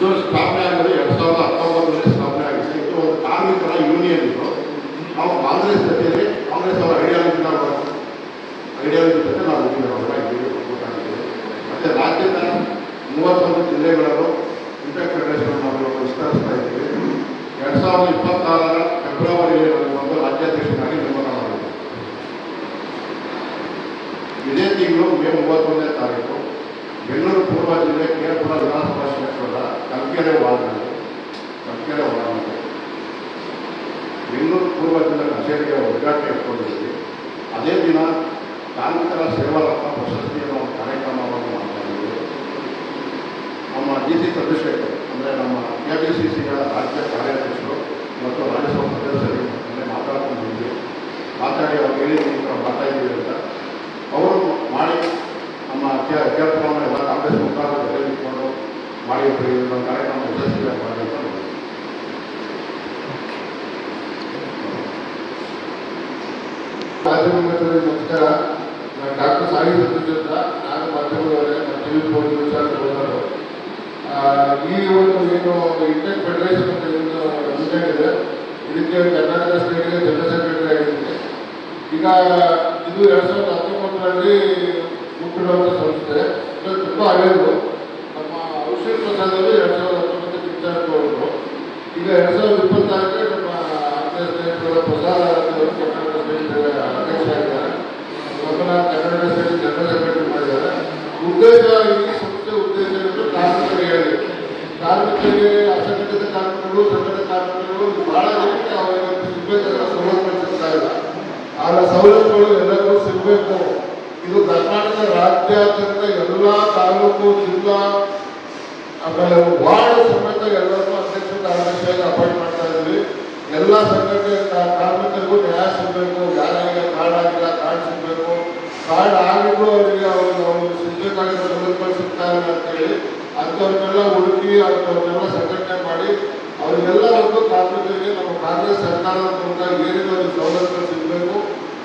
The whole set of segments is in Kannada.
ಇದು ಸ್ಥಾಪನೆ ಆಗಿದೆ 2019 ಸ್ಥಾಪನೆ ಆಗಿದೆ. ಇದು ಒಂದು ಕಾರ್ಮಿಕರ ಯೂನಿಯನ್. ಇದು ನಾವು ಕಾಂಗ್ರೆಸ್ ಜೊತೆಯಲ್ಲಿ ಕಾಂಗ್ರೆಸ್ ಅವರ ಐಡಿಯಾಲಜಿ ಜೊತೆ ನಾವು ಗೊತ್ತಾಗಿದ್ದೀವಿ. ಮತ್ತು ರಾಜ್ಯದ 31 ಜಿಲ್ಲೆಗಳಲ್ಲೂ ಇಂಪ್ಯಾಕ್ಟ್ ಫೆಡರೇಷನ್ ನಾವು ವಿಸ್ತರಿಸ್ತಾ ಇದ್ದೀವಿ. 2026 ಫೆಬ್ರವರಿಯಲ್ಲಿ ಒಂದು ರಾಜ್ಯಾಧ್ಯಕ್ಷನಾಗಿ ನೇಮಕ ಮಾಡಿದೆ. ಇದೇ ತಿಂಗಳು ಮೇ 31ನೇ ತಾರೀಕು ಬೆಂಗಳೂರು ಪೂರ್ವ ಜಿಲ್ಲೆ ಕೇರಪುರ ವಿಧಾನಸಭಾ ಕ್ಷೇತ್ರದ ಕಲ್ಕೆರೆ ವಾರ್ಡ್ನಲ್ಲಿ ಬೆಂಗಳೂರು ಪೂರ್ವ ಜಿಲ್ಲಾ ಕಚೇರಿಯ ಉದ್ಘಾಟನೆ ಇಟ್ಕೊಂಡಿದ್ದೀವಿ. ಅದೇ ದಿನ ಕಾರ್ಮಿಕರ ಸೇವಾರತ್ನ ಪ್ರಶಸ್ತಿ ಅನ್ನೋ ಒಂದು ಕಾರ್ಯಕ್ರಮವನ್ನು ಮಾಡ್ತಾಯಿದ್ದೀವಿ. ನಮ್ಮ DC ಚಂದ್ರಶೇಖರ್ ಅಂದರೆ ನಮ್ಮ KPCCಯ ರಾಜ್ಯ ಕಾರ್ಯಾಧ್ಯಕ್ಷರು ಮತ್ತು ರಾಜ್ಯಸಭಾ ಸದಸ್ಯರು ಮಾತಾಡ್ಕೊಂಡು ಬಂದಿದ್ದೀವಿ. ಮಾತಾಡಿ ಅವ್ರು ಹೇಳಿದ್ದೀವಿ ಮಾತಾಡಿದ್ದೀವಿ ಅಂತ ಅವರು ಮಾಡಿ ನಮ್ಮ ಕೇರಳವನ್ನು ಎಲ್ಲ ಕಾಂಗ್ರೆಸ್ ಮುಖಾಂತರ ಜೊತೆ ನಿಂತ್ಕೊಂಡು ಮಾಡಿ ಒಂದು ಕಾರ್ಯಕ್ರಮ ಯಶಸ್ವಿಯಾಗಿ ಮಾಡಿ ಅಂತ ಮಾಧ್ಯಮದಲ್ಲಿ ನಮಸ್ಕಾರ. ನಾನು ಡಾಕ್ಟರ್ ಸಾಯಿ ಸತೀಶ್ ಅಂತ, ನಾನು ಮಾಧ್ಯಮದವರೇ ಮತ್ತು TV4 ವಿಚಾರ ಹೋದರು. ಈ ಒಂದು ಏನು ಇಂಡಿಯನ್ ಫೆಡರೇಷನ್ ಅಂತ ಏನು ಯೂನಿಯನ್ ಇದೆ, ಇದಕ್ಕೆ ಕರ್ನಾಟಕ ಸ್ಟೇಟ್ಗೆ ಜನರಲ್ ಸೆಕ್ರೆಟರಿ ಆಗಿದ್ದೀನಿ. ಈಗ ಇದು 2019ರಲ್ಲಿ ಹುಟ್ಟಿರುವಂಥ ಸಂಸ್ಥೆ. ಇದು ತುಂಬ ಹಳೆಯದು. ನಮ್ಮ ಔಷಧಿ ಪ್ರಸಾದದಲ್ಲಿ 2019 ಇನ್ಚಾರ್ಜ್ ಹೋದರು. ಈಗ 2024ಕ್ಕೆ ನಮ್ಮ ಆಂಧ್ರ ಸ್ಟೇಟ್ಗಳ ಪ್ರಸಾದ ಅವರು ಕರ್ನಾಟಕ ಸ್ಟೇಟ್ ಅಧ್ಯಕ್ಷ ಆಗಿದ್ದಾರೆ. ಮೊದಲ ಕರ್ನಾಟಕ ಸ್ಟೇಟ್ ಜನರಲ್ ಸೆಕ್ರೆಟರಿ ಮಾಡಿದ್ದಾರೆ. ಉದ್ದೇಶ, ಈ ಸಂಸ್ಥೆ ಉದ್ದೇಶ ಅಂದರೆ ಕಾರ್ಮಿಕರಿಗೆ ಅಸಂಘಟಿತ ಕಾರ್ಮಿಕರು, ಸಂಘಟಿತ ಕಾರ್ಮಿಕರು ಬಹಳ ಜನಕ್ಕೆ ಅವರಿಗೆ ಸಿಗಬೇಕಾದ ಸೌಲಭ್ಯಗಳು ಸಿಗ್ತಾ ಇಲ್ಲ. ಆ ಸೌಲಭ್ಯಗಳು ಎಲ್ಲರಿಗೂ ಸಿಗಬೇಕು. ಇದು ಕರ್ನಾಟಕ ರಾಜ್ಯಾದ್ಯಂತ ಎಲ್ಲ ತಾಲೂಕು, ಜಿಲ್ಲಾ, ಆಮೇಲೆ ವಾರ್ಡ್ ಸಮೇತ ಎಲ್ಲರನ್ನೂ ಅಧ್ಯಕ್ಷ ಕಾರ್ಯದರ್ಶಿಯಾಗಿ ಅಪಾಯಿಂಟ್ ಮಾಡ್ತಾ ಇದ್ವಿ. ಎಲ್ಲ ಸಂಘಟನೆ ಕಾರ್ಮಿಕರಿಗೂ ನ್ಯಾಯ ಸಿಗಬೇಕು. ಯಾರಿಗೆ ಕಾರ್ಡ್ ಆಗಿಲ್ಲ ಕಾರ್ಡ್ ಸಿಗಬೇಕು, ಕಾರ್ಡ್ ಆಗಿದ್ರು ಅವರಿಗೆ ಅವರು ಸಿಗಬೇಕಾಗಿರೋ ಸೌಲಭ್ಯಗಳು ಸಿಗ್ತಾ ಇಲ್ಲ ಅಂತೇಳಿ ಅಂಥವ್ರನ್ನೆಲ್ಲ ಹುಡುಕಿ ಅಂಥವ್ರನ್ನೆಲ್ಲ ಸಂಘಟನೆ ಮಾಡಿ ಅವರಿಗೆಲ್ಲ ಒಂದು ಕಾರ್ಮಿಕರಿಗೆ ನಮ್ಮ ಕಾಂಗ್ರೆಸ್ ಸರ್ಕಾರದ ಮೂಲಕ ಏನೇನು ಸೌಲಭ್ಯಗಳು ಸಿಗಬೇಕು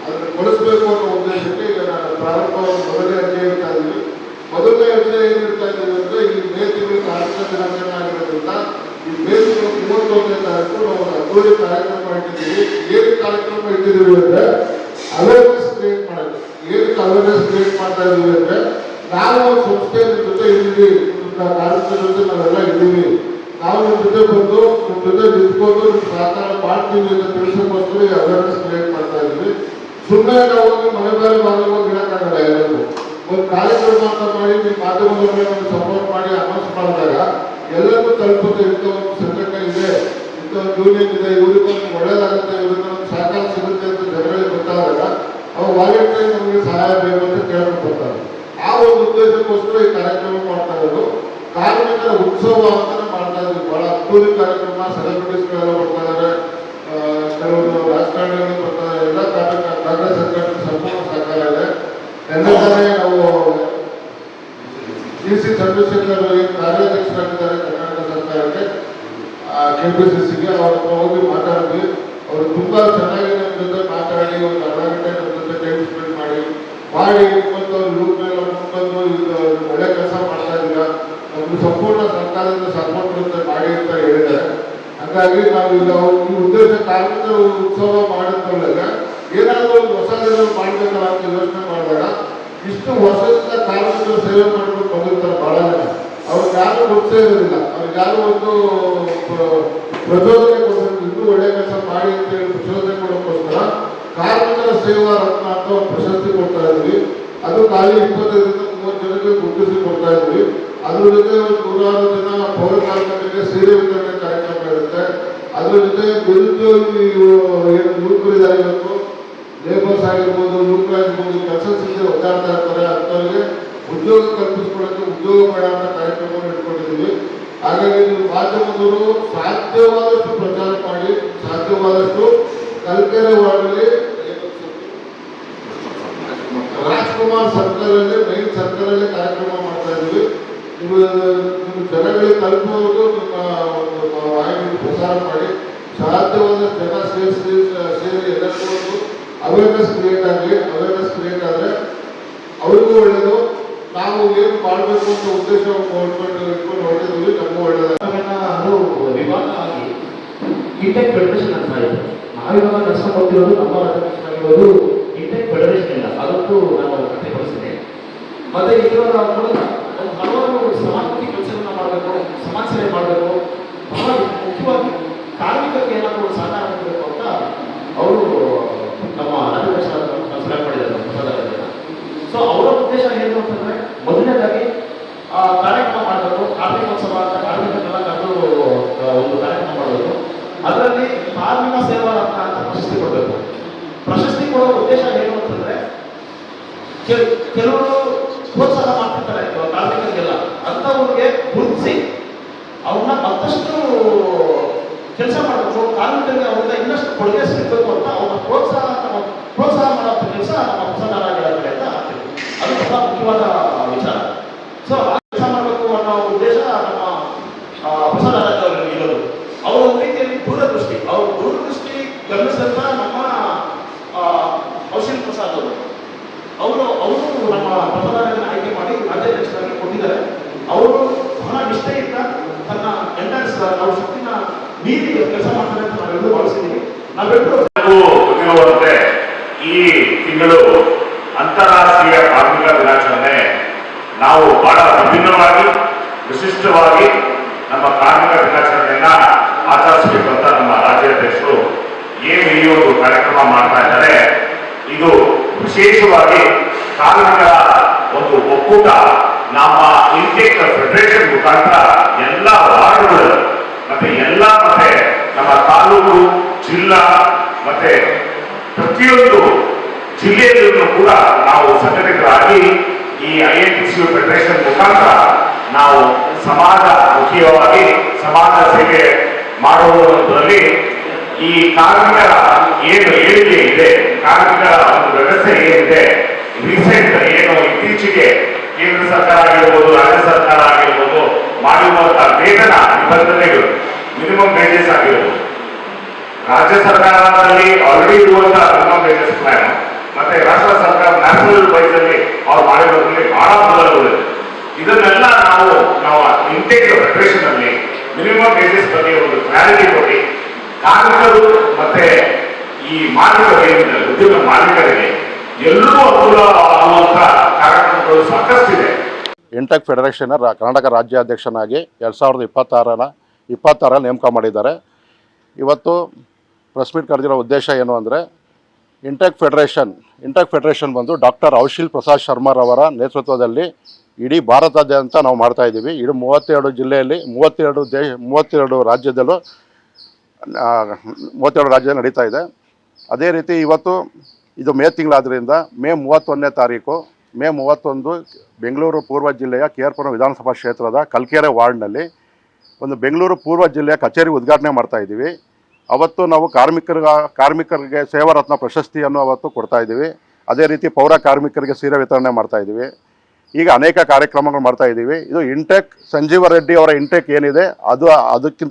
ಅದನ್ನು ಕೊಡಿಸ್ಬೇಕು ಅನ್ನೋ ಉದ್ದೇಶಕ್ಕೆ ಈಗ ನಾನು ಪ್ರಾರಂಭವನ್ನು ಮೊದಲನೇ ಹೆಜ್ಜೆ ಇಡ್ತಾ ಇದ್ದೀವಿ. ಮೊದಲನೇ ಹೆಜ್ಜೆ ಏನು ಇಡ್ತಾ ಇದ್ದೀವಿ ಅಂದರೆ, ಈ ಮೇ ತಿಂಗಳು ಕಾರ್ಮಿಕ ದಿನಾಚರಣೆ ಆಗಿರೋದ್ರಿಂದ ಈ ಮೇ ತಿಂಗಳು 31ನೇ ತಾರೀಕು ನಾವು ಅದ್ದೂರಿ ಕಾರ್ಯಕ್ರಮ ಇಟ್ಟಿದ್ದೀವಿ. ಏನು ಕಾರ್ಯಕ್ರಮ ಇಟ್ಟಿದ್ದೀವಿ ಅಂದರೆ ಅವೇರ್ನೆಸ್ ಕ್ರಿಯೇಟ್ ಮಾಡೋದು. ಏನಕ್ಕೆ ಅವೇರ್ನೆಸ್ ಕ್ರಿಯೇಟ್ ಮಾಡ್ತಾ ಇದ್ದೀವಿ ಅಂದರೆ, ನಾವು ಸಂಸ್ಥೆ ಜೊತೆ ಇದ್ದೀವಿ, ಕಾರ್ಮಿಕರ ಜೊತೆ ನಾವೆಲ್ಲ ಇದ್ದೀವಿ, ನಾವು ನಿಮ್ಮ ಜೊತೆ ಬಂದು ನಿಮ್ಮ ಜೊತೆ ನಿಂತ್ಕೊಂಡು ನಿಮ್ಮ ಸಹಕಾರ ಮಾಡ್ತೀವಿ ಅಂತ ತಿಳಿಸೋಕ್ಕೋಸ್ಕರ ಈ ಅವೇರ್ನೆಸ್ ಕ್ರಿಯೇಟ್ ಮಾಡ್ತಾ ಇದ್ದೀವಿ. ಸುಮ್ಮನೆ ನಾವು ಮನೆ ಬೇರೆ ಭಾಗವಾಗಿ ಇಡೋಕ್ಕಾಗಲ್ಲ. ಎಲ್ಲರಿಗೂ ಒಂದು ಕಾರ್ಯಕ್ರಮ ಅಂತ ಮಾಡಿ ನಿಮ್ಮ ಮಾಧ್ಯಮದವರಿಗೆ ನಮಗೆ ಸಪೋರ್ಟ್ ಮಾಡಿ ಅನೌನ್ಸ್ ಮಾಡಿದಾಗ ಎಲ್ಲರಿಗೂ ತಲುಪುತ್ತೆ. ಇಂಥ ಒಂದು ಸಂಘಟನೆ ಇದೆ, ಇಂಥ ಒಂದು ಯೂನಿಯನ್ ಇದೆ, ಇವ್ರಿಗೊಂದು ಒಳ್ಳೇದಾಗುತ್ತೆ, ಇವ್ರಿಗೆ ಒಂದು ಸಹಕಾರ ಸಿಗುತ್ತೆ ಅಂತ ಜನಗಳಿಗೆ ಗೊತ್ತಾದಾಗ ಅವ್ರು ವಾಲಂಟರಿ ನಮಗೆ ಸಹಾಯ ಬೇಕು ಅಂತ ಕೇಳ್ಕೊಂಡು ಬರ್ತಾರೆ. ಆ ಒಂದು ಉದ್ದೇಶಕ್ಕೋಸ್ಕರ ಈ ಕಾರ್ಯಕ್ರಮ ಮಾಡ್ತಾ ಇರೋದು. ಕಾರ್ಮಿಕರ ಉತ್ಸವ ಅಂತಾನೆ ಮಾಡ್ತಾ ಇದ್ವಿ. ಬಹಳ ಅದ್ದೂರಿ ಕಾರ್ಯಕ್ರಮ. ಸೆಲೆಬ್ರಿಟೀಸ್ಗಳೆಲ್ಲ ಬರ್ತಾ ಇದ್ದಾರೆ, ಕೆಲವರು ರಾಜಕಾರಣಿಗಳು ಬರ್ತಾರೆ. ಎಲ್ಲ ಕಾಂಗ್ರೆಸ್ ಸರ್ಕಾರದ ಸಂಪೂರ್ಣ ಸಹಕಾರ ಇದೆ. ನಿನ್ನೆ ನಾವು DC ಚಂದ್ರಶೇಖರ್ ಕಾರ್ಯಾಧ್ಯಕ್ಷರಾಗಿದ್ದಾರೆ ಕರ್ನಾಟಕ ಸರ್ಕಾರಕ್ಕೆ, KPCCಗೆ. ಅವ್ರ ಹತ್ರ ಹೋಗಿ ಮಾತಾಡಿದ್ವಿ. ಅವರು ತುಂಬಾ ಚೆನ್ನಾಗಿ ನಮ್ಮ ಜೊತೆ ಮಾತಾಡಿ ಒಂದು ಅರ್ಧ ಗಂಟೆ ನಮ್ಮ ಜೊತೆ ಟೈಮ್ ಸ್ಪೆಂಡ್ ಮಾಡಿ ಇವತ್ತು ಅವ್ರು ಯೂತ್ನೆಲ್ಲ ಮುಂಬಂದು ಈಗ ಒಳ್ಳೆ ಕೆಲಸ ಮಾಡ್ತಾ ಇದ್ದೀರಾ, ನಮ್ಗೆ ಸಂಪೂರ್ಣ ಸರ್ಕಾರದಿಂದ ಸಪೋರ್ಟ್ ಇರುತ್ತೆ ಮಾಡಿ ಅಂತ ಹೇಳಿದ್ದಾರೆ. ಹಾಗಾಗಿ ನಾವು ಈಗ ಈ ಉದ್ದೇಶ ಕಾರ್ಮಿಕರ ಉತ್ಸವ ಮಾಡಿದ್ಮೇಲೆ ಏನಾದರೂ ಒಂದು ಹೊಸದನ್ನು ಮಾಡಬೇಕಲ್ಲ ಅಂತ ಯೋಚನೆ ಮಾಡಿದಾಗ ಇಷ್ಟು ವರ್ಷದಿಂದ ಕಾರ್ಮಿಕರು ಸೇವೆ ಮಾಡಿಕೊಂಡು ಬಂದಿರ್ತಾರೆ ಬಹಳ ಜನ. ಅವ್ರಿಗೆ ಯಾರು ಉತ್ಸಾಹ ಇರೋದಿಲ್ಲ, ಅವ್ರಿಗೆ ಯಾರು ಒಂದು ಪ್ರಚೋದನೆ ಕೊಡಬೇಕು, ಇನ್ನೂ ಒಳ್ಳೆ ಕೆಲಸ ಮಾಡಿ ಅಂತ ಹೇಳಿ ಪ್ರಚೋದನೆ ಕೊಡೋಕ್ಕೋಸ್ಕರ ಕಾರ್ಮಿಕರ ಸೇವಾ ರತ್ನ ಅಂತ ಒಂದು ಪ್ರಶಸ್ತಿ ಕೊಡ್ತಾ ಇದ್ವಿ. ಅದು ಖಾಲಿ 25ರಿಂದ 30 ಜನಕ್ಕೆ ಗುರುತಿಸಿ ಕೊಡ್ತಾ ಇದ್ವಿ. ಅದ್ರ ಜೊತೆ ಒಂದು 106 ಜನ ಪೌರ ಕಾರ್ಮಿಕರಿಗೆ ಸೀರೆ ವಿತರಣೆ ಕಾರ್ಯಕ್ರಮ ಇರುತ್ತೆ. ಅದ್ರ ಜೊತೆ ನಿರುದ್ಯೋಗಿ ಏನು ಯುವಕರಿದ್ದಾರೆ, ಇವತ್ತು ಲೇಬರ್ಸ್ ಆಗಿರ್ಬೋದು, ಯುವಕರಾಗಿರ್ಬೋದು, ಕೆಲಸ ಸಿಗದೆ ಒದ್ದಾಡ್ತಾ ಇರ್ತಾರೆ, ಅಂಥವ್ರಿಗೆ ಉದ್ಯೋಗ ಕಲ್ಪಿಸ್ಕೊಳ್ಳೋಕ್ಕೆ ಉದ್ಯೋಗ ಮೇಳ ಅಂತ ಕಾರ್ಯಕ್ರಮವನ್ನು ಇಟ್ಕೊಂಡಿದ್ದೀವಿ. ಹಾಗಾಗಿ ನೀವು ಮಾಧ್ಯಮದವರು ಸಾಧ್ಯವಾದಷ್ಟು ಪ್ರಚಾರ ಮಾಡಿ, ಸಾಧ್ಯವಾದಷ್ಟು ಕಲ್ಕೆರೆ ವಾರ್ಡಲ್ಲಿ ರಾಜ್ಕುಮಾರ್ ಸರ್ಕಲಲ್ಲಿ, ಮೈನ್ ಸರ್ಕಲಲ್ಲಿ ಕಾರ್ಯಕ್ರಮ ಮಾಡ್ತಾ ಇದ್ದೀವಿ. ನೀವು ಜನಗಳಿಗೆ ತಲುಪುವುದು ನಿಮ್ಮ ಒಂದು ವಾಹಿನಿ ಪ್ರಸಾರ ಮಾಡಿ, ಸಾಧ್ಯವಾದಷ್ಟು ಜನ ಸೇರಿ ಎಲ್ಲರಿಗೂ ಒಂದು ಅವೇರ್ನೆಸ್ ಕ್ರಿಯೇಟ್ ಆಗಲಿ. ಅವೇರ್ನೆಸ್ ಕ್ರಿಯೇಟ್ ಆದರೆ ಅವ್ರಿಗೂ ಒಳ್ಳೆಯದು, ನಾವು ಏನು ಮಾಡಬೇಕು ಅಂತ ಉದ್ದೇಶ ಇಟ್ಕೊಂಡು ಹೊರಟಿದ್ದೀವಿ, ನಮಗೂ ಒಳ್ಳೆಯದು. ಇಂಟೆಕ್ ಫೆಡರೇಷನ್ ಅಂತ ಇದೆ. ನಾವಿವಾಗ ನಡೆಸ್ಕೊಂಡು ಹೋಗ್ತಿರೋದು ನಮ್ಮ ರಾಜ್ಯದಲ್ಲಿರೋದು ಇಂಟೆಕ್ ಫೆಡರೇಷನ್ ಇಲ್ಲ, ಅದಕ್ಕೂ ನಾವು ಖಾತ್ರಿಪಡಿಸಿದೆ. ಮತ್ತೆ ಇದರ ಮೂಲಕ ಒಂದು ಹಲವಾರು ಸಮಾಜಮುಖಿ ಕೆಲಸಗಳನ್ನ ಮಾಡಬೇಕು, ಸಮಾಜ ಸೇವೆ ಮಾಡಬೇಕು, ಬಹಳ ಮುಖ್ಯವಾಗಿ ಕಾರ್ಮಿಕರಿಗೆ ಏನಾದರೂ ಸಹಕಾರ ಮಾಡಬೇಕು ಅಂತ ಅವರು ನಮ್ಮ ರಾಜ್ಯಾಧ್ಯಕ್ಷ ಸಲಹೆ ಮಾಡಿದ್ದಾರೆ. ಸೊ ಅವರ ಉದ್ದೇಶ ಏನು ಅಂತಂದ್ರೆ ಮೊದಲನೇದಾಗಿ ಕಾರ್ಯಕ್ರಮ ಮಾಡಬೇಕು, ಕಾರ್ಮಿಕೋತ್ಸವ ಅಂತ ಕಾರ್ಮಿಕರೆಲ್ಲ ಕರೆದು ಒಂದು ಕಾರ್ಯಕ್ರಮ ಮಾಡಬೇಕು. ಅದರಲ್ಲಿ ಕಾರ್ಮಿಕ ಸೇವಾ ರತ್ನ ಅಂತ ಪ್ರಶಸ್ತಿ ಕೊಡಬೇಕು. ಪ್ರಶಸ್ತಿ ಕೊಡೋ ಉದ್ದೇಶ ಏನು ಅಂತಂದ್ರೆ ಕೆಲವರು ಪ್ರೋತ್ಸಾಹ ಮಾಡ್ತಿರ್ತಾರೆ ಕಾರ್ಮಿಕರಿಗೆಲ್ಲ, ಅಂಥವ್ರಿಗೆ ಗುರುತಿಸಿ ಅವ್ರನ್ನ ಮತ್ತಷ್ಟು ಕೆಲಸ ಮಾಡಬೇಕು, ಕಾರ್ಮಿಕರಿಗೆ ಅವ್ರಿಂದ ಇನ್ನಷ್ಟು ಕೊಡುಗೆ ಸಿಗಬೇಕು ಅಂತ ಅವ್ರನ್ನ ಪ್ರೋತ್ಸಾಹ ಮಾಡುವಂಥ ಕೆಲಸ ನಮ್ಮ ಹೊಸದಾರಗಳ ಕಡೆಯಿಂದ ಆಗ್ತದೆ. ಅದು ಬಹಳ ಮುಖ್ಯವಾದ ವಿಚಾರ. ಸೊ ಆ ಕೆಲಸ ಮಾಡಬೇಕು ಅನ್ನೋ ಉದ್ದೇಶ ನಮ್ಮ ಹೊಸದಾರದಲ್ಲಿ ಇರೋದು. ಅವರ ಒಂದು ರೀತಿಯಲ್ಲಿ ದೂರದೃಷ್ಟಿ, ಅವ್ರ ದೂರದೃಷ್ಟಿ ಗಮನಿಸಿದಂತ ನಮ್ಮ ಕೌಶಲ್ ಪ್ರಸಾದ್ ಅವರು ನಮ್ಮ ಹೊಸದಾರರನ್ನು ಆಯ್ಕೆ ಮಾಡಿ ರಾಜ್ಯಾಧ್ಯಕ್ಷರಾಗಿ ಕೊಟ್ಟಿದ್ದಾರೆ. ಅವರು ಬಹಳ ನಿಷ್ಠೆಯಿಂದ ತನ್ನ ನಾವು ಶಕ್ತಿನ ಮೀರಿ ಕೆಲಸ ಮಾಡ್ತಾರೆ ಅಂತ ನಾವೆಲ್ಲರೂ ಭಾವಿಸಿದ್ದೀವಿ. ನಾವೆಲ್ಲರೂ ಗೊತ್ತಿರುವಂತೆ ಈ ತಿಂಗಳು ಅಂತಾರಾಷ್ಟ್ರೀಯ ಕಾರ್ಮಿಕ ದಿನಾಚರಣೆ ನಾವು ಬಹಳ ವಿಭಿನ್ನವಾಗಿ ವಿಶಿಷ್ಟವಾಗಿ ನಮ್ಮ ಕಾರ್ಮಿಕ ದಿನಾಚರಣೆಯನ್ನ ಆಚರಿಸಬೇಕು ಅಂತ ನಮ್ಮ ರಾಜ್ಯಾಧ್ಯಕ್ಷರು ಏನು ಈ ಒಂದು ಕಾರ್ಯಕ್ರಮ ಮಾಡ್ತಾ ಇದ್ದಾರೆ. ಇದು ವಿಶೇಷವಾಗಿ ಕಾರ್ಮಿಕರ ಒಂದು ಒಕ್ಕೂಟ ನಮ್ಮ ಇಂಟೆಕ್ ಫೆಡರೇಷನ್ ಮುಖಾಂತರ ಎಲ್ಲ ವಾರ್ಡ್ಗಳು ಮತ್ತೆ ನಮ್ಮ ತಾಲೂಕು, ಜಿಲ್ಲಾ ಮತ್ತೆ ಪ್ರತಿಯೊಂದು ಜಿಲ್ಲೆಯಲ್ಲೂ ಕೂಡ ನಾವು ಸಂಘಟಿತರಾಗಿ ಈ INTCU ಫೆಡರೇಷನ್ ಮುಖಾಂತರ ನಾವು ಸಮಾಜ ಮುಖ್ಯವಾಗಿ ಸಮಾಜ ಸೇವೆ ಮಾಡುವುದರಲ್ಲಿ ಈ ಕಾರ್ಮಿಕರ ಏನು ಏಳಿಗೆ ಇದೆ, ಕಾರ್ಮಿಕರ ಒಂದು ವ್ಯವಸ್ಥೆ ಏನಿದೆ, ರೀಸೆಂಟ್ ಏನು ಇತ್ತೀಚೆಗೆ ಕೇಂದ್ರ ಸರ್ಕಾರ ಆಗಿರ್ಬೋದು, ರಾಜ್ಯ ಸರ್ಕಾರ ಆಗಿರ್ಬೋದು ಮಾಡಿರುವಂತಹ ವೇತನ ನಿಬಂಧನೆಗಳು, ಮಿನಿಮಮ್ ವೇಜಸ್ ಆಗಿರ್ಬೋದು, ರಾಜ್ಯ ಸರ್ಕಾರದಲ್ಲಿ ಆಲ್ರೆಡಿ ಇರುವಂತಹ ಮಿನಿಮಮ್ ವೇಜಸ್ ಪ್ಲಾನ್ ಮತ್ತೆ ರಾಷ್ಟ್ರ ಸರ್ಕಾರ ನ್ಯಾಷನಲ್ ವೈಸ್ ಅಲ್ಲಿ ಅವ್ರು ಮಾಡಿರೋದ್ರಲ್ಲಿ ಬಹಳ ಬದಲಾವಣೆ. ಇದನ್ನೆಲ್ಲ ನಾವು ಇಂಟೆಕ್ ಫೆಡರೇಷನ್ ಅಲ್ಲಿ ಮಿನಿಮಮ್ ವೇಜಸ್ ಬಗ್ಗೆ ಒಂದು ಕ್ಲಾರಿಟಿ ಕೊಟ್ಟು ಕಾರ್ಮಿಕರು ಮತ್ತೆ ಈ ಮಾಲೀಕರು ಉದ್ಯೋಗ ಮಾಲೀಕರಿಗೆ ಎಲ್ಲರೂ ಅನುಕೂಲ ಆಗುವಂತ ಕಾರ್ಯಕ್ರಮಗಳು ಸಾಕಷ್ಟಿದೆ. ಇಂಟೆಕ್ ಫೆಡರೇಷನ್ ಕರ್ನಾಟಕ ರಾಜ್ಯಾಧ್ಯಕ್ಷನಾಗಿ 2026 ನೇಮಕ ಮಾಡಿದ್ದಾರೆ. ಇವತ್ತು ಪ್ರೆಸ್ ಮೀಟ್ ಕರೆದಿರೋ ಉದ್ದೇಶ ಏನು ಅಂದರೆ ಇಂಟೆಕ್ ಫೆಡರೇಷನ್ ಬಂದು ಡಾಕ್ಟರ್ ಔಶಿಲ್ ಪ್ರಸಾದ್ ಶರ್ಮಾರವರ ನೇತೃತ್ವದಲ್ಲಿ ಇಡೀ ಭಾರತಾದ್ಯಂತ ನಾವು ಮಾಡ್ತಾಯಿದ್ದೀವಿ. ಇಡೀ 32 ಜಿಲ್ಲೆಯಲ್ಲಿ 32 ರಾಜ್ಯದಲ್ಲೂ 32 ರಾಜ್ಯದಲ್ಲಿ ನಡೀತಾ ಇದೆ. ಅದೇ ರೀತಿ ಇವತ್ತು ಇದು ಮೇ ತಿಂಗಳಾದ್ದರಿಂದ ಮೇ 31ನೇ ತಾರೀಕು ಮೇ 31 ಬೆಂಗಳೂರು ಪೂರ್ವ ಜಿಲ್ಲೆಯ KR ವಿಧಾನಸಭಾ ಕ್ಷೇತ್ರದ ಕಲ್ಕೆರೆ ವಾರ್ಡ್ನಲ್ಲಿ ಒಂದು ಬೆಂಗಳೂರು ಪೂರ್ವ ಜಿಲ್ಲೆಯ ಕಚೇರಿ ಉದ್ಘಾಟನೆ ಮಾಡ್ತಾ ಇದ್ದೀವಿ. ಅವತ್ತು ನಾವು ಕಾರ್ಮಿಕರಿಗೆ ಸೇವಾ ರತ್ನ ಪ್ರಶಸ್ತಿಯನ್ನು ಅವತ್ತು ಕೊಡ್ತಾ ಇದ್ದೀವಿ. ಅದೇ ರೀತಿ ಪೌರ ಕಾರ್ಮಿಕರಿಗೆ ಸೀರೆ ವಿತರಣೆ ಮಾಡ್ತಾ ಇದ್ದೀವಿ. ಈಗ ಅನೇಕ ಕಾರ್ಯಕ್ರಮಗಳು ಮಾಡ್ತಾ ಇದ್ದೀವಿ. ಇದು ಇಂಟೆಕ್ ಸಂಜೀವ ರೆಡ್ಡಿ ಅವರ ಇಂಟೆಕ್ ಏನಿದೆ ಅದಕ್ಕೂ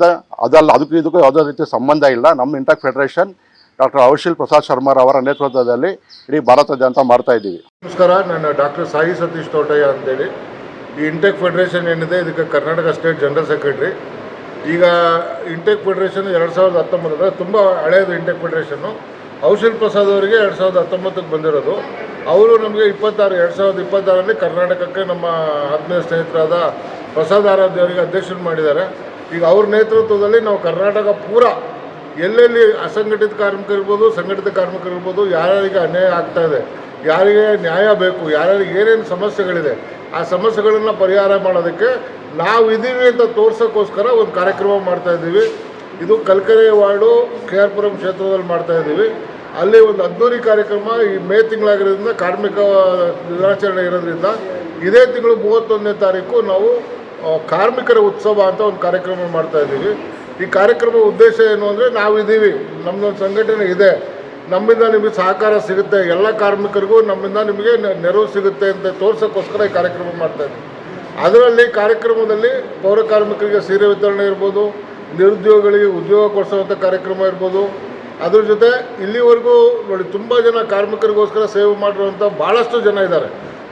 ಇದಕ್ಕೂ ಯಾವುದೇ ರೀತಿ ಸಂಬಂಧ ಇಲ್ಲ. ನಮ್ಮ ಇಂಟೆಕ್ ಫೆಡರೇಷನ್ ಡಾಕ್ಟರ್ ಔಶಿಲ್ ಪ್ರಸಾದ್ ಶರ್ಮಾರವರ ನೇತೃತ್ವದಲ್ಲಿ ಇಡೀ ಭಾರತಾದ್ಯಂತ ಮಾಡ್ತಾ ಇದ್ದೀವಿ. ನಮಸ್ಕಾರ, ನಾನು ಡಾಕ್ಟರ್ ಸಾಯಿ ಸತೀಶ್ ತೋಟಯ್ಯ ಅಂತೇಳಿ. ಈ ಇಂಟೆಕ್ ಫೆಡರೇಷನ್ ಏನಿದೆ ಇದಕ್ಕೆ ಕರ್ನಾಟಕ ಸ್ಟೇಟ್ ಜನರಲ್ ಸೆಕ್ರೆಟರಿ. ಈಗ ಇಂಟೆಕ್ ಫೆಡರೇಷನ್ 2019 ತುಂಬ ಹಳೆಯದು. ಇಂಟೆಕ್ ಫೆಡರೇಷನ್ನು ಔಶಿಲ್ ಪ್ರಸಾದ್ ಅವರಿಗೆ 2019ಕ್ಕೆ ಬಂದಿರೋದು. ಅವರು ನಮಗೆ 2026 ಕರ್ನಾಟಕಕ್ಕೆ ನಮ್ಮ ಆತ್ಮೀಯ ಸ್ನೇಹಿತರಾದ ಪ್ರಸಾದ್ ಆರಾಧ್ಯ ಅವರಿಗೆ ಅಧ್ಯಕ್ಷರು ಮಾಡಿದ್ದಾರೆ. ಈಗ ಅವ್ರ ನೇತೃತ್ವದಲ್ಲಿ ನಾವು ಕರ್ನಾಟಕ ಪೂರ ಎಲ್ಲೆಲ್ಲಿ ಅಸಂಘಟಿತ ಕಾರ್ಮಿಕರಿರ್ಬೋದು, ಸಂಘಟಿತ ಕಾರ್ಮಿಕರಿರ್ಬೋದು, ಯಾರ್ಯಾರಿಗೆ ಅನ್ಯಾಯ ಆಗ್ತಾಯಿದೆ, ಯಾರಿಗೆ ನ್ಯಾಯ ಬೇಕು, ಯಾರ್ಯಾರಿಗೆ ಏನೇನು ಸಮಸ್ಯೆಗಳಿದೆ ಆ ಸಮಸ್ಯೆಗಳನ್ನು ಪರಿಹಾರ ಮಾಡೋದಕ್ಕೆ ನಾವು ಇದ್ದೀವಿ ಅಂತ ತೋರ್ಸೋಕ್ಕೋಸ್ಕರ ಒಂದು ಕಾರ್ಯಕ್ರಮ ಮಾಡ್ತಾಯಿದ್ದೀವಿ. ಇದು ಕಲ್ಕೆರೆ ವಾರ್ಡು KR ಕ್ಷೇತ್ರದಲ್ಲಿ ಮಾಡ್ತಾಯಿದ್ದೀವಿ. ಅಲ್ಲಿ ಒಂದು ಅದ್ದೂರಿ ಕಾರ್ಯಕ್ರಮ ಈ ಮೇ ತಿಂಗಳಾಗಿರೋದ್ರಿಂದ ಕಾರ್ಮಿಕ ದಿನಾಚರಣೆ ಇರೋದ್ರಿಂದ ಇದೇ ತಿಂಗಳು 31ನೇ ತಾರೀಕು ನಾವು ಕಾರ್ಮಿಕರ ಉತ್ಸವ ಅಂತ ಒಂದು ಕಾರ್ಯಕ್ರಮ ಮಾಡ್ತಾಯಿದ್ದೀವಿ. ಈ ಕಾರ್ಯಕ್ರಮ ಉದ್ದೇಶ ಏನು ಅಂದರೆ ನಾವಿದ್ದೀವಿ, ನಮ್ಮದೊಂದು ಸಂಘಟನೆ ಇದೆ, ನಮ್ಮಿಂದ ನಿಮಗೆ ಸಹಕಾರ ಸಿಗುತ್ತೆ, ಎಲ್ಲ ಕಾರ್ಮಿಕರಿಗೂ ನಮ್ಮಿಂದ ನಿಮಗೆ ನೆರವು ಸಿಗುತ್ತೆ ಅಂತ ತೋರ್ಸೋಕ್ಕೋಸ್ಕರ ಈ ಕಾರ್ಯಕ್ರಮ ಮಾಡ್ತಾಯಿದ್ದೀವಿ. ಅದರಲ್ಲಿ ಕಾರ್ಯಕ್ರಮದಲ್ಲಿ ಪೌರ ಕಾರ್ಮಿಕರಿಗೆ ಸೀರೆ ವಿತರಣೆ ಇರ್ಬೋದು, ನಿರುದ್ಯೋಗಿಗಳಿಗೆ ಉದ್ಯೋಗ ಕೊಡಿಸುವಂಥ ಕಾರ್ಯಕ್ರಮ ಇರ್ಬೋದು. ಅದ್ರ ಜೊತೆ ಇಲ್ಲಿವರೆಗೂ ನೋಡಿ ತುಂಬ ಜನ ಕಾರ್ಮಿಕರಿಗೋಸ್ಕರ ಸೇವೆ ಮಾಡಿರುವಂಥ ಭಾಳಷ್ಟು ಜನ ಇದ್ದಾರೆ.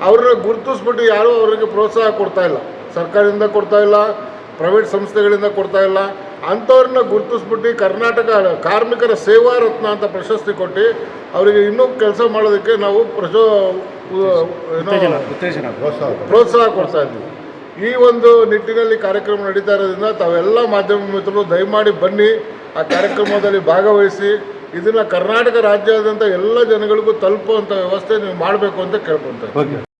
ಅವ್ರನ್ನ ಗುರುತಿಸ್ಬಿಟ್ಟು ಯಾರೂ ಅವರಿಗೆ ಪ್ರೋತ್ಸಾಹ ಕೊಡ್ತಾಯಿಲ್ಲ. ಸರ್ಕಾರದಿಂದ ಕೊಡ್ತಾಯಿಲ್ಲ, ಪ್ರೈವೇಟ್ ಸಂಸ್ಥೆಗಳಿಂದ ಕೊಡ್ತಾಯಿಲ್ಲ. ಅಂಥವ್ರನ್ನ ಗುರುತಿಸ್ಬಿಟ್ಟು ಕರ್ನಾಟಕ ಕಾರ್ಮಿಕರ ಸೇವಾ ರತ್ನ ಅಂತ ಪ್ರಶಸ್ತಿ ಕೊಟ್ಟು ಅವರಿಗೆ ಇನ್ನೂ ಕೆಲಸ ಮಾಡೋದಕ್ಕೆ ನಾವು ಪ್ರೋತ್ಸಾಹ ಕೊಡ್ತಾ ಇದ್ದೀವಿ. ಈ ಒಂದು ನಿಟ್ಟಿನಲ್ಲಿ ಕಾರ್ಯಕ್ರಮ ನಡೀತಾ ಇರೋದ್ರಿಂದ ತಾವೆಲ್ಲ ಮಾಧ್ಯಮ ಮಿತ್ರರು ದಯಮಾಡಿ ಬನ್ನಿ, ಆ ಕಾರ್ಯಕ್ರಮದಲ್ಲಿ ಭಾಗವಹಿಸಿ ಇದನ್ನು ಕರ್ನಾಟಕ ರಾಜ್ಯಾದ್ಯಂತ ಎಲ್ಲ ಜನಗಳಿಗೂ ತಲುಪುವಂಥ ವ್ಯವಸ್ಥೆ ನೀವು ಮಾಡಬೇಕು ಅಂತ ಕೇಳ್ಕೊತಾರೆ.